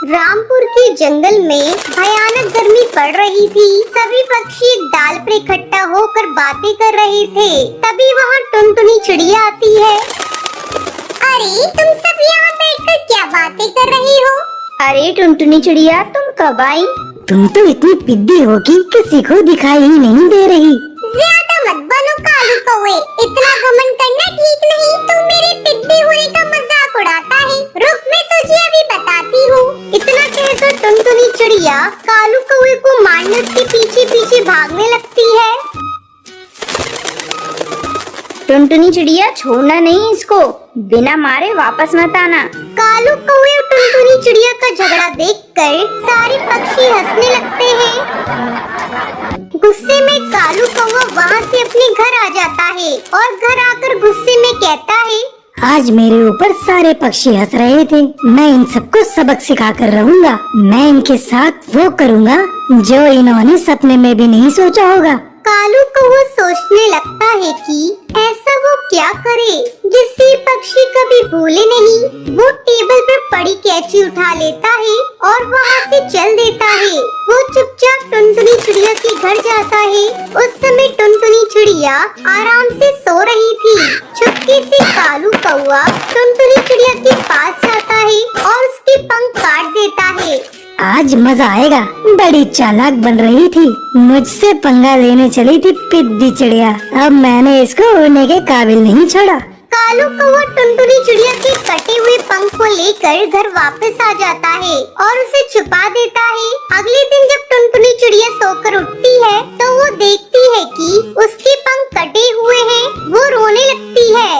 रामपुर के जंगल में भयानक गर्मी पड़ रही थी। सभी पक्षी एक डाल पर इकट्ठा होकर बातें कर रहे थे। तभी वहाँ टुनटुनी चिड़िया आती है। अरे तुम सब यहाँ बैठकर क्या बातें कर रही हो? अरे टुनटुनी चिड़िया, तुम कब आई? तुम तो इतनी पिद्दी हो कि किसी को दिखाई ही नहीं दे रही। ज्यादा मत बनो कालू कौवे, इतना घमंड करना ठीक नहीं। तू मेरे पिद्दी होने का मजाक उड़ाता है। रुक, मैं तुझे अभी बताती हूँ। इतना कहकर टुनटुनी चिड़िया कालू कौवे को मारने उसके पीछे पीछे भागने लगती है। टुनटुनी चिड़िया, छोड़ना नहीं इसको, बिना मारे वापस मत आना। कालू कौवे और टुनटुनी चिड़िया का झगड़ा देखकर सारे पक्षी हंसने लगते हैं। गुस्से में कालू कौवा वहाँ से अपने घर आ जाता है और घर आकर गुस्से में कहता है, आज मेरे ऊपर सारे पक्षी हंस रहे थे। मैं इन सबको सबक सिखा कर रहूंगा। मैं इनके साथ वो करूंगा जो इन्होंने सपने में भी नहीं सोचा होगा। कालू कौवा सोचने लगता है कि ऐसा वो क्या करे जिससे पक्षी कभी भूले नहीं। वो टेबल पर पड़ी कैंची उठा लेता है और वहाँ से चल देता है। वो चुपचाप टुनटुनी चिड़िया के घर जाता है। उस समय टुनटुनी चिड़िया आराम से सो रही थी। चुपके से कालू कौवा टुनटुनी चिड़िया के पास जाता है और उसके पंख काट देता है। आज मजा आएगा। बड़ी चालाक बन रही थी, मुझसे पंगा लेने चली थी पिद्दी चिड़िया। अब मैंने इसको उड़ने के काबिल नहीं छोड़ा। कालू कौवा टुनटुनी चिड़िया के कटे हुए पंख को लेकर घर वापस आ जाता है और उसे छुपा देता है। अगले दिन जब टुनटुनी चिड़िया सोकर उठती है तो वो देखती है कि उसके पंख कटे हुए हैं। वो रोने लगती है।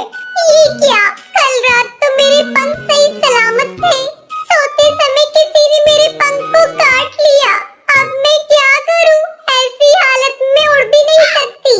ये क्या, कल रात तो मेरे पंख सही सलामत थे। सोते समय किसी ने मेरे पंख को काट लिया। अब मैं क्या करूं? ऐसी हालत में उड़ भी नहीं सकती।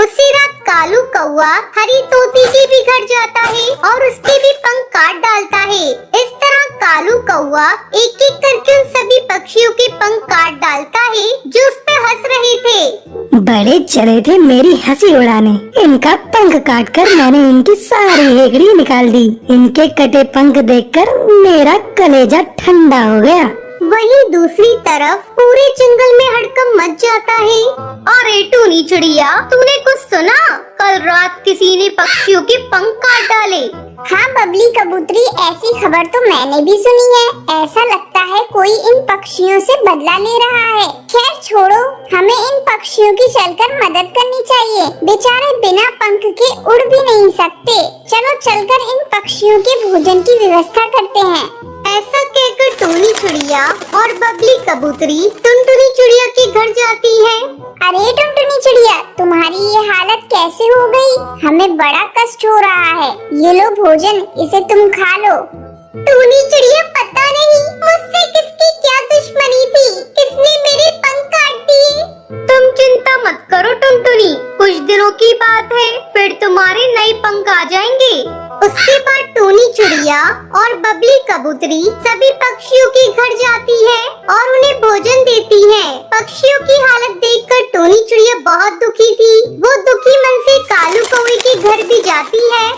उसी रात कालू कौवा हरी तोती के भी घर जाता है और उसके भी पंख काट डालता है। इस तरह कालू कौवा एक एक करके उन सभी पक्षियों के पंख काट डालता है जो उस पर हंस रहे थे। बड़े चले थे मेरी हंसी उड़ाने। इनका पंख काटकर मैंने इनकी सारी हेकड़ी निकाल दी। इनके कटे पंख देखकर मेरा कलेजा ठंडा हो गया। वहीं दूसरी तरफ पूरे जंगल में हड़कंप मच जाता है। अरे टूनी चिड़िया, तूने कुछ सुना? कल रात किसी ने पक्षियों के पंख काट डाले। हाँ बबली कबूतरी, ऐसी खबर तो मैंने भी सुनी है। ऐसा लगता है कोई इन पक्षियों से बदला ले रहा है। खैर छोड़ो, हमें इन पक्षियों की चलकर मदद करनी चाहिए। बेचारे बिना पंख के उड़ भी नहीं सकते। चलो चलकर इन पक्षियों के भोजन की व्यवस्था करते हैं। ऐसा कहकर टूनी चिड़िया और बबली कबूतरी टुनटुनी चिड़िया के घर जाती है। अरे टुनटुनी चिड़िया, तुम्हारी ये हालत कैसे हो गई? हमें बड़ा कष्ट हो रहा है। ये लो भोजन, इसे तुम खा लो। टूनी चिड़िया, पता नहीं मुझसे किसकी क्या दुश्मनी थी, किसने मेरे पंख काट दिए। तुम चिंता मत करो टुनटुनी, कुछ दिनों की बात है, फिर तुम्हारे नए पंख आ जाएंगे। उसके बाद टूनी चिड़िया और बबली कबूतरी सभी पक्षियों के घर जाती है और उन्हें भोजन देती है। पक्षियों की हालत देखकर टूनी चिड़िया बहुत दुखी थी। वो दुखी मन से कालू कौवे के घर भी जाती है।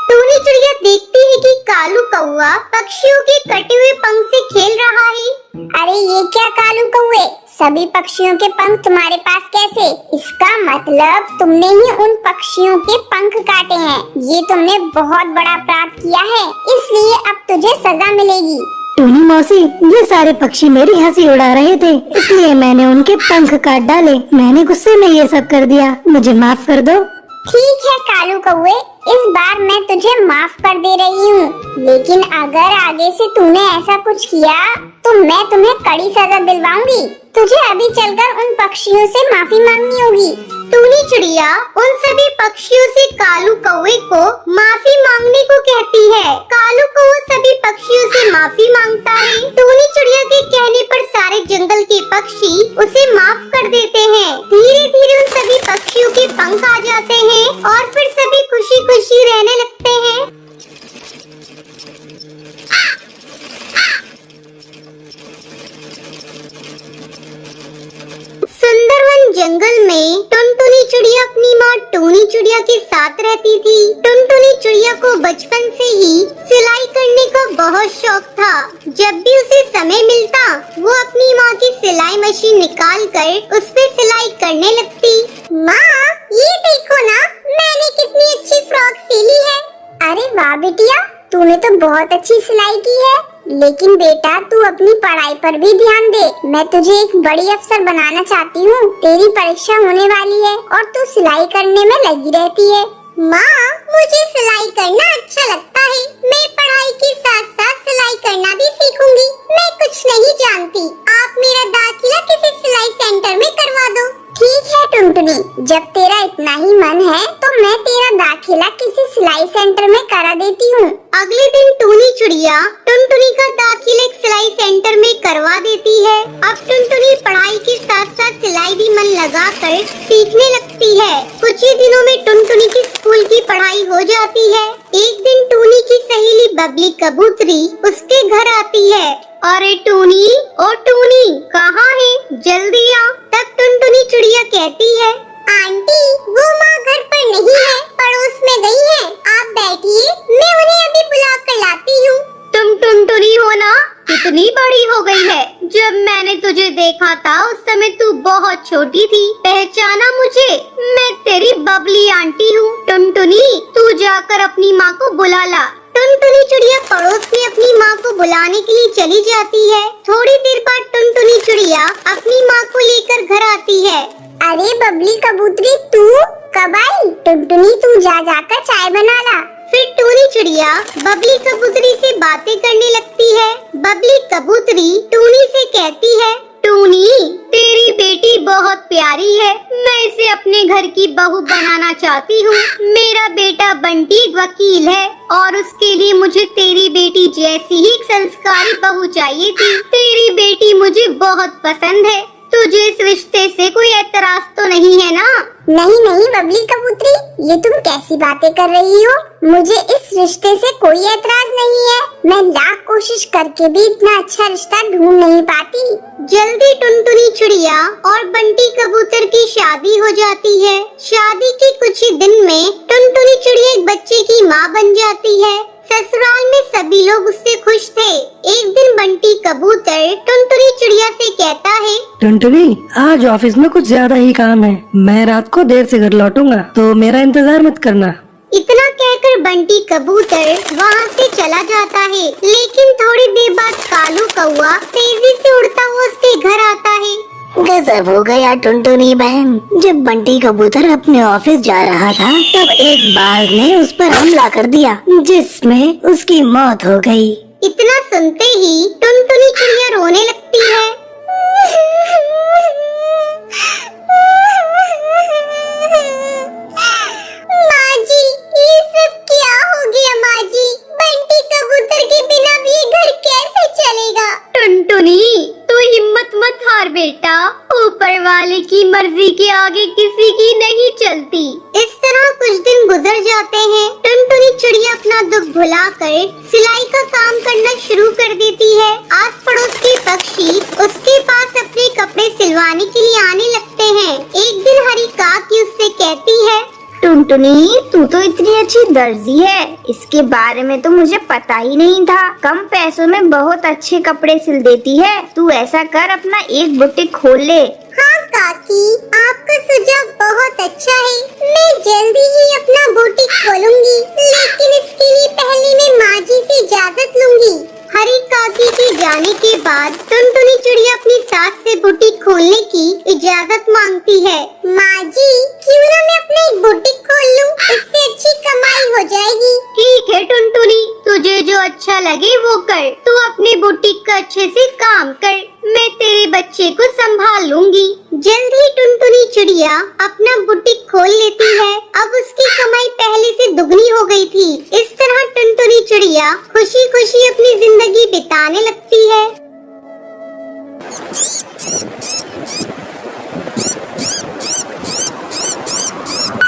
टूनी चिड़िया देखती है कि कालू कौवा पक्षियों के कटे हुए पंख से खेल रहा है। अरे ये क्या कालू कौवे, सभी पक्षियों के पंख तुम्हारे पास कैसे? इसका मतलब तुमने ही उन पक्षियों के पंख काटे हैं। ये तुमने बहुत बड़ा अपराध किया है, इसलिए अब तुझे सजा मिलेगी। टूनी मौसी, ये सारे पक्षी मेरी हंसी उड़ा रहे थे, इसलिए मैंने उनके पंख काट डाले। मैंने गुस्से में ये सब कर दिया, मुझे माफ कर दो। ठीक है कालू कौवे, इस बार मैं तुझे माफ कर दे रही हूँ, लेकिन अगर आगे से तूने ऐसा कुछ किया तो मैं तुम्हें कड़ी सजा दिलवाऊंगी। तुझे अभी चलकर उन पक्षियों से माफी मांगनी होगी। टूनी चिड़िया उन सभी पक्षियों से कालू कौवे को माफी मांगने को कहती है। कालू कौवा सभी पक्षियों से माफी मांगता है। टूनी चिड़िया के कहने पर सारे जंगल के पक्षी उसे माफ कर देते हैं। धीरे धीरे उन सभी पक्षियों के पंख आ जाते हैं और फिर सभी खुशी खुशी रहने लगते हैं। चिड़िया अपनी माँ टूनी चिड़िया के साथ रहती थी। टुनटुनी चिड़िया को बचपन से ही सिलाई करने का बहुत शौक था। जब भी उसे समय मिलता वो अपनी माँ की सिलाई मशीन निकाल कर उस पे सिलाई करने लगती। माँ, ये देखो ना, मैंने कितनी अच्छी फ्रॉक सिली है। अरे वाह बिटिया, तूने तो बहुत अच्छी सिलाई की है। लेकिन बेटा, तू अपनी पढ़ाई पर भी ध्यान दे। मैं तुझे एक बड़ी अफसर बनाना चाहती हूँ। तेरी परीक्षा होने वाली है और तू सिलाई करने में लगी रहती है। माँ, मुझे सिलाई करना अच्छा लगता है। मैं पढ़ाई के साथ साथ सिलाई करना भी सीखूंगी। मैं कुछ नहीं जानती। आप मेरा दाखिला किसी सिलाई सेंटर में करवा दो। ठीक है टुनटुनी, जब तेरा इतना ही मन है तो मैं तेरा दाखिला किसी सिलाई सेंटर में करा देती हूँ। अगले दिन टूनी चिड़िया टुनटुनी का दाखिला एक सिलाई सेंटर में करवा देती है। अब टुनटुनी पढ़ाई के साथ साथ सिलाई भी मन लगा कर सीखने लगती है। कुछ ही दिनों में टुनटुनी की स्कूल की पढ़ाई हो जाती है। एक दिन टूनी की सहेली बबली कबूतरी उसके घर आती है। अरे टूनी, ओ टूनी, कहाँ है? जल्दी आ। तब टुनटुनी चिड़िया कहती है, आंटी, वो माँ घर पर नहीं है, पड़ोस में गई है। आप बैठिए, मैं उन्हें अभी बुला कर लाती हूँ। तुम टुनटुनी हो ना? कितनी बड़ी हो गई है। जब मैंने तुझे देखा था उस समय तू बहुत छोटी थी। पहचाना मुझे? मैं तेरी बबली आंटी हूँ। टुनटुनी, तू जाकर अपनी माँ को बुला ला। टुनटुनी चिड़िया पड़ोस में अपनी माँ को बुलाने के लिए चली जाती है। थोड़ी देर बाद टुनटुनी चिड़िया अपनी माँ को लेकर घर आती है। अरे बबली कबूतरी, तू कब आई? टुनटुनी, तू जाकर चाय बना ला। फिर टूनी चिड़िया बबली कबूतरी से बातें करने लगती है। बबली कबूतरी टूनी से कहती है, टूनी, तेरी बेटी बहुत प्यारी है। मैं इसे अपने घर की बहू बनाना चाहती हूँ। मेरा बेटा बंटी वकील है और उसके लिए मुझे तेरी बेटी जैसी ही संस्कारी बहू चाहिए थी। तेरी बेटी मुझे बहुत पसंद है। तुझे इस रिश्ते से कोई एतराज तो नहीं है ना? नहीं नहीं बबली कबूतरी, ये तुम कैसी बातें कर रही हो? मुझे इस रिश्ते से कोई एतराज नहीं है। मैं लाख कोशिश करके भी इतना अच्छा रिश्ता ढूंढ नहीं पाती। जल्दी टुनटुनी चिड़िया और बंटी कबूतर की शादी हो जाती है। शादी के कुछ ही दिन में टुनटुनी चिड़िया एक बच्चे की माँ बन जाती है। ससुराल में सभी लोग उससे खुश थे। एक दिन बंटी कबूतर टुनटुनी चिड़िया से कहता है, टुनटुनी, आज ऑफिस में कुछ ज्यादा ही काम है। मैं रात को देर से घर लौटूंगा, तो मेरा इंतजार मत करना। इतना कहकर बंटी कबूतर वहाँ से चला जाता है। लेकिन थोड़ी देर बाद कालू कौआ तेजी से उड़ता हुआ उसके घर आता है। गजब हो गया टुनटुनी बहन। जब बंटी कबूतर अपने ऑफिस जा रहा था तब एक बाज ने उस पर हमला कर दिया, जिसमें उसकी मौत हो गई। इतना सुनते ही टुनटुनी चिड़िया रोने लगती है। माँ जी, ये सब क्या हो गया? माँ जी, बंटी कबूतर के बिना भी ये घर कैसे चलेगा? टुनटुनी, तू हिम्मत मत हार बेटा। ऊपर वाले की मर्जी के आगे किसी की नहीं चलती। इस तरह कुछ दिन गुजर जाते हैं। टुनटुनी चिड़िया अपना दुख भुलाकर सिलाई का काम करना शुरू कर देती है। आस पड़ोस के पक्षी उसके पास अपने कपड़े सिलवाने के लिए आने लगते हैं। एक दिन हरी काकी उससे कहती है, टुनटुनी, तू तो इतनी अच्छी दर्जी है, इसके बारे में तो मुझे पता ही नहीं था। कम पैसों में बहुत अच्छे कपड़े सिल देती है। तू ऐसा कर, अपना एक बुटीक खोल ले। हाँ काकी, आपका सुझाव बहुत अच्छा है। मैं जल्दी ही अपना बुटीक खोलूंगी, लेकिन इसके लिए पहले मैं माँ जी से इजाजत लूंगी। हरी काकी के जाने के बाद टुनटुनी चिड़िया अपनी सास से बुटीक खोलने की इजाजत मांगती है। माँ जी, क्यों ना मैं अपना एक बुटीक खोल लूं? इससे अच्छी कमाई हो जाएगी। ठीक है टुनटुनी, तुझे जो अच्छा लगे वो कर। तू अपने बुटीक का अच्छे से काम कर, मैं तेरे बच्चे को संभाल लूंगी। जल्द ही टुनटुनी चिड़िया अपना बुटीक खोल लेती है। अब उसकी कमाई पहले से दुगनी हो गई थी। इस तरह टुनटुनी चिड़िया खुशी खुशी अपनी जिंदगी बिताने लगती है।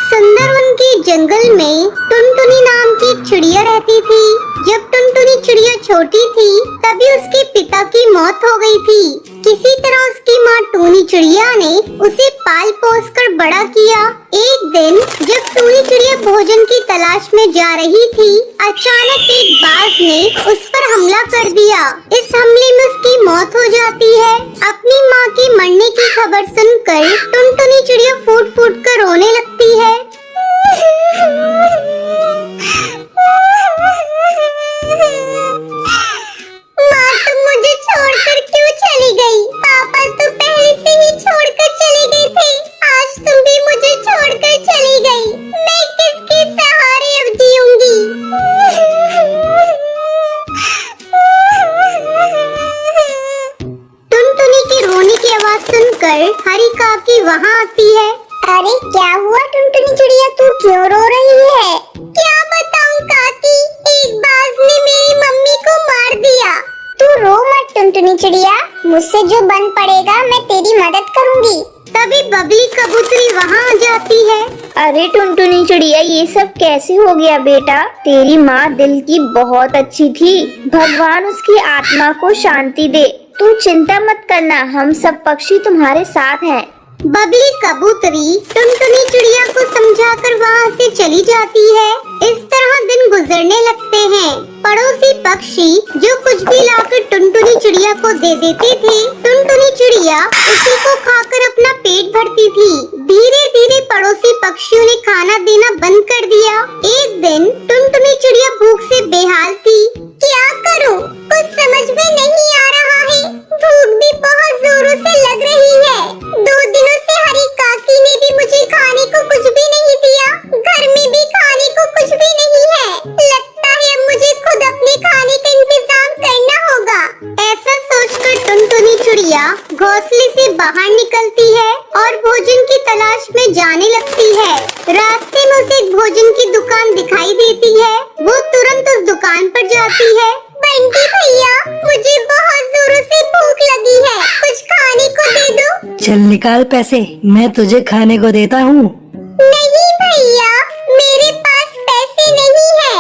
सुंदरवन के जंगल में टुनटुनी नाम की एक चिड़िया रहती थी। जब टुनटुनी चिड़िया छोटी थी तभी उसके पिता की मौत हो गई थी। किसी तरह उसकी माँ टूनी चिड़िया ने उसे पाल पोस कर बड़ा किया। एक दिन जब टूनी चिड़िया भोजन की तलाश में जा रही थी, अचानक एक बाज ने उस पर हमला कर दिया। इस हमले में उसकी मौत हो जाती है। अपनी माँ की मरने की खबर सुनकर टुनटुनी चिड़िया फूट फूट कर रोने लगती है। माँ तुम मुझे छोड़कर क्यों चली गई? पापा तो पहले से ही छोड़कर चले गए थे। आज तुम भी मुझे छोड़कर चली गई। मैं किसके सहारे अब जीऊंगी? टुनटुनी के रोने की आवाज सुनकर हरी काकी वहाँ आती है। अरे क्या हुआ टुनटुनी चिड़िया, तू क्यों रो रही है? क्या बताऊं काकी, एक बाज ने मेरी मम्मी को मार दिया। तू रो मत टुनटुनी चिड़िया, मुझसे जो बन पड़ेगा मैं तेरी मदद करूंगी। तभी बबली कबूतरी वहाँ आ जाती है। अरे टुनटुनी चिड़िया, ये सब कैसे हो गया बेटा? तेरी माँ दिल की बहुत अच्छी थी, भगवान उसकी आत्मा को शांति दे। तू चिंता मत करना, हम सब पक्षी तुम्हारे साथ हैं। बबली कबूतरी टुनटुनी चिड़िया को समझाकर वहाँ से चली जाती है। इस तरह दिन गुजरने लगते हैं। पड़ोसी पक्षी जो कुछ भी लाकर टुनटुनी चिड़िया को दे देते थे, टुनटुनी चिड़िया उसी को खाकर अपना पेट भरती थी। धीरे धीरे पड़ोसी पक्षियों ने खाना देना बंद कर दिया। एक दिन टुनटुनी चिड़िया भूख से बेहाल थी। क्या करूं? कुछ समझ में नहीं आ रहा है। भूख भी बहुत जोरों से लग रही है। 2 दिनों से हरी काकी ने भी मुझे खाने को कुछ भी नहीं दिया। घर में भी खाने को कुछ भी नहीं है। लगता है अब मुझे खुद अपने खाने का इंतजाम करना होगा। ऐसा सोचकर टुनटुनी चिड़िया घोंसले से बाहर निकलती है और भोजन की तलाश में जाने लगती है। रास्ते में उसे एक भोजन की दुकान दिखाई देती है। वो तुरंत उस दुकान पर जाती है। बंटी भैया, मुझे बहुत जोरों से भूख लगी है, कुछ खाने को दे दो। चल निकाल पैसे, मैं तुझे खाने को देता हूँ। नहीं भैया, मेरे पास पैसे नहीं है।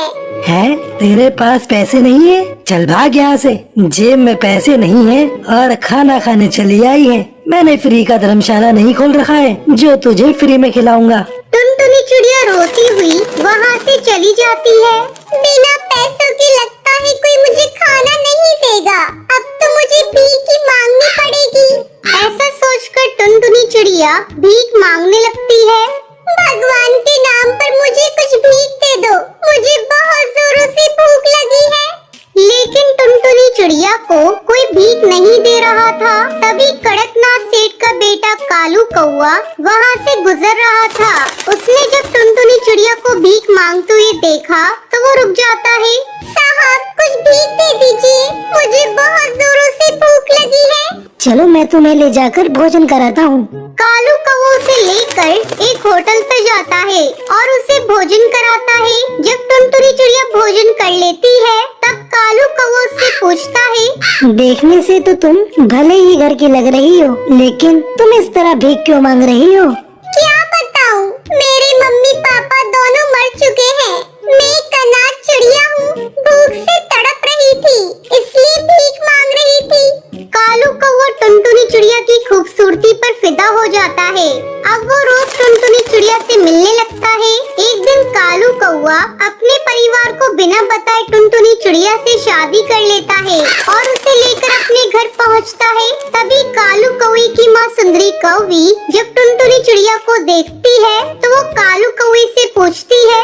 है? तेरे पास पैसे नहीं है? चल भाग यहाँ से। जेब में पैसे नहीं है और खाना खाने चली आई है। मैंने फ्री का धर्मशाला नहीं खोल रखा है जो तुझे फ्री में खिलाऊंगा। टुनटुनी चिड़िया रोती हुई वहाँ से चली जाती है। बिना पैसों के लगता है कोई मुझे खाना नहीं देगा। अब तो मुझे भीख ही मांगनी पड़ेगी। ऐसा सोचकर टुनटुनी चिड़िया भीख मांगने लगती है। भगवान के नाम पर मुझे कुछ भीख दे दो, मुझे बहुत जोरों से भूख लगी है। लेकिन टुनटुनी चिड़िया को कोई भीख नहीं दे रहा था। तभी कड़कनाथ सेठ का बेटा कालू कौआ वहाँ से गुजर रहा था। उसने जब टुनटुनी चिड़िया को भीख मांगते हुए देखा तो वो रुक जाता है। साहब, कुछ भीख दे दीजिए, मुझे बहुत जोरों से भूख लगी है। चलो मैं तुम्हें ले जाकर भोजन कराता हूँ। कालू कौवा उसे लेकर एक होटल पे जाता है और उसे भोजन कराता है। जब टुनटुनी चिड़िया भोजन कर लेती है तब कालू कौवा उससे पूछता है, देखने से तो तुम भले ही घर की लग रही हो, लेकिन तुम इस तरह भीख क्यों मांग रही हो? क्या बताऊं, मेरे मम्मी पापा दोनों मर चुके हैं। मैं एक अनाथ चिड़िया हूँ, भूख से तड़प रही थी, इसलिए भीख मांग रही थी। कालू कौवा टुनटुनी चिड़िया की खूबसूरती पर फिदा हो जाता है। अब वो रोज टुनटुनी चिड़िया से मिलने लगता है। एक दिन कालू कौवा अपने परिवार को बिना बताए टुनटुनी चिड़िया से शादी कर लेता है और उसे लेकर अपने घर पहुँचता है। तभी कालू कौवे की माँ सुंदरी कौवी जब टुनटुनी चिड़िया को देखती है तो वो कालू कौवे से पूछती है,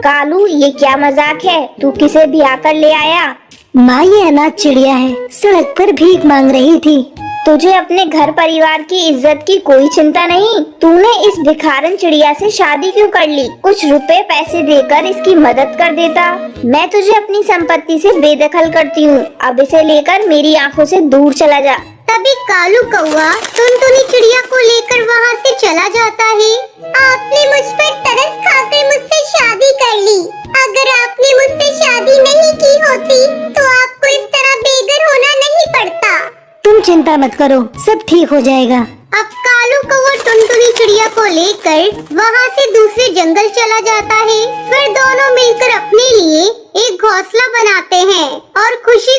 कालू, ये क्या मजाक है? तू किसे भी आकर ले आया? माँ, ये अनाथ चिड़िया है, सड़क पर भीख मांग रही थी। तुझे अपने घर परिवार की इज्जत की कोई चिंता नहीं? तूने इस भिखारन चिड़िया से शादी क्यों कर ली? कुछ रुपए पैसे देकर इसकी मदद कर देता। मैं तुझे अपनी संपत्ति से बेदखल करती हूँ। अब इसे लेकर मेरी आंखों से दूर चला जा। तभी कालू कौवा टुनटुनी चिड़िया को लेकर वहाँ से चला जाता है। आपने मुझ पर तरस खाकर मुझसे शादी कर ली। अगर आपने मुझसे शादी नहीं की होती तो आपको इस तरह बेघर होना नहीं पड़ता। तुम चिंता मत करो, सब ठीक हो जाएगा। अब कालू कौवा टुनटुनी चिड़िया को लेकर वहाँ से दूसरे जंगल चला जाता है। फिर दोनों मिलकर अपने लिए एक घोंसला बनाते हैं और खुशी